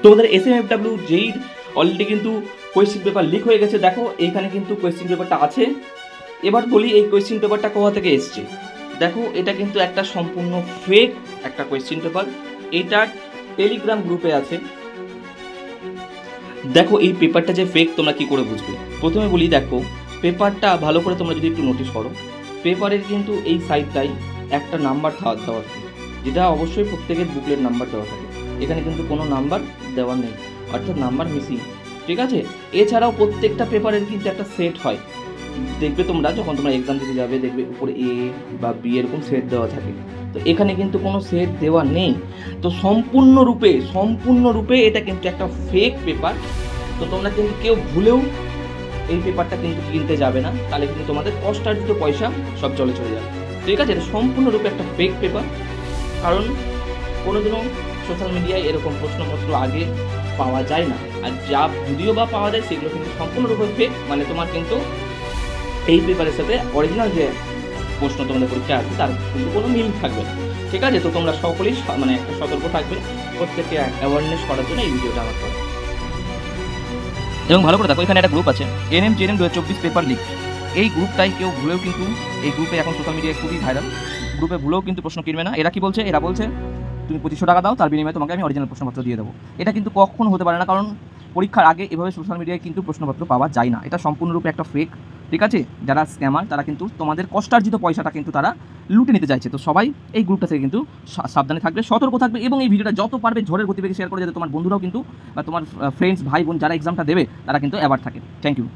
তোমাদের SMFW যেই already কিন্তু কোয়েশ্চেন পেপার লিক হয়ে গেছে, দেখো এইখানে কিন্তু কোয়েশ্চেন পেপারটা আছে। এবার বলি এই কোয়েশ্চেন পেপারটা কোথা থেকে এসছে। দেখো এটা কিন্তু একটা সম্পূর্ণ ফেক একটা কোয়েশ্চেন পেপার, এটা টেলিগ্রাম গ্রুপে আছে। দেখো এই পেপারটা যে ফেক তোমরা কি করে বুঝবে, প্রথমে বলি দেখো পেপারটা ভালো করে তোমরা যদি একটু নোটিস করো, পেপারের কিন্তু এই সাইডটাই একটা নাম্বার দেওয়া থাকে, যেটা অবশ্যই প্রত্যেকের বুকলেট নাম্বার দেওয়া থাকে। এখানে কিন্তু কোনো নাম্বার দেওয়া নেই, অর্থাৎ নাম্বার মিসিং, ঠিক আছে। এছাড়াও প্রত্যেকটা পেপারের কিন্তু একটা সেট হয়, দেখবে তোমরা যখন তোমরা এক্সাম দিতে যাবে দেখবে উপরে A বা B এরকম সেট দেওয়া থাকে, তো এখানে কিন্তু কোনো সেট দেওয়া নেই। তো সম্পূর্ণরূপে এটা কিন্তু একটা ফেক পেপার। তো তোমরা কিন্তু কেউ ভুলেও এই পেপারটা কিন্তু কিনতে যাবে না, তাহলে কিন্তু তোমাদের কষ্টার্জিত পয়সা সব চলে যাবে, ঠিক আছে। এটা সম্পূর্ণরূপে একটা ফেক পেপার, কারণ কোনোদিনও সোশ্যাল মিডিয়ায় এরকম প্রশ্নপত্র আগে পাওয়া যায় না, আর যা যদিও বা পাওয়া যায় সেগুলো কিন্তু সম্পূর্ণরূপে ফেক। মানে তোমার কিন্তু এই পেপারের সাথে অরিজিনাল যে প্রশ্ন তোমাদের পরীক্ষা আছে তার কিন্তু কোনো মিল থাকবে না, ঠিক আছে। তো তোমরা সকলেই মানে একটা সতর্ক থাকবে, প্রত্যেককে অ্যাওয়ারনেস করার জন্য এই ভিডিওটা আমার করা। এবং ভালো করে দেখো এখানে একটা গ্রুপ আছে NM/JNM 2024 পেপার লিক। এই গ্রুপটাই কেউ ভুলেও কিন্তু, এই গ্রুপে এখন সোশ্যাল মিডিয়ায় খুবই ভাইরাল, গ্রুপে ভুলেও কিন্তু প্রশ্ন কিনবে না। এরা কি বলছে, এরা বলছে তুমি 2500 টাকা দাও, তার বিনিময়ে তোমাকে আমি অরিজিনাল প্রশ্নপত্র দিয়ে দেবো। এটা কিন্তু কখনো হতে পারে না, কারণ পরীক্ষার আগে এভাবে সোশ্যাল মিডিয়ায় কিন্তু প্রশ্নপত্র পাওয়া যায় না, এটা সম্পূর্ণরূপে একটা ফেক, ঠিক আছে। যারা স্ক্যামার তারা কিন্তু তোমাদের কষ্টার্জিত পয়সাটা কিন্তু তারা লুটে নিতে চাইছে। তো সবাই এই গ্রুপটা থেকে কিন্তু সাবধানে থাকবে, সতর্ক থাকবে, এবং এই ভিডিওটা যত পারবে ঝড়ের গতিবেগে শেয়ার করে যাতে তোমার বন্ধুরাও কিন্তু বা তোমার ফ্রেন্ডস ভাই বোন যারা এক্সামটা দেবে তারা কিন্তু অ্যাওয়ার্ড থাকে। Thank you.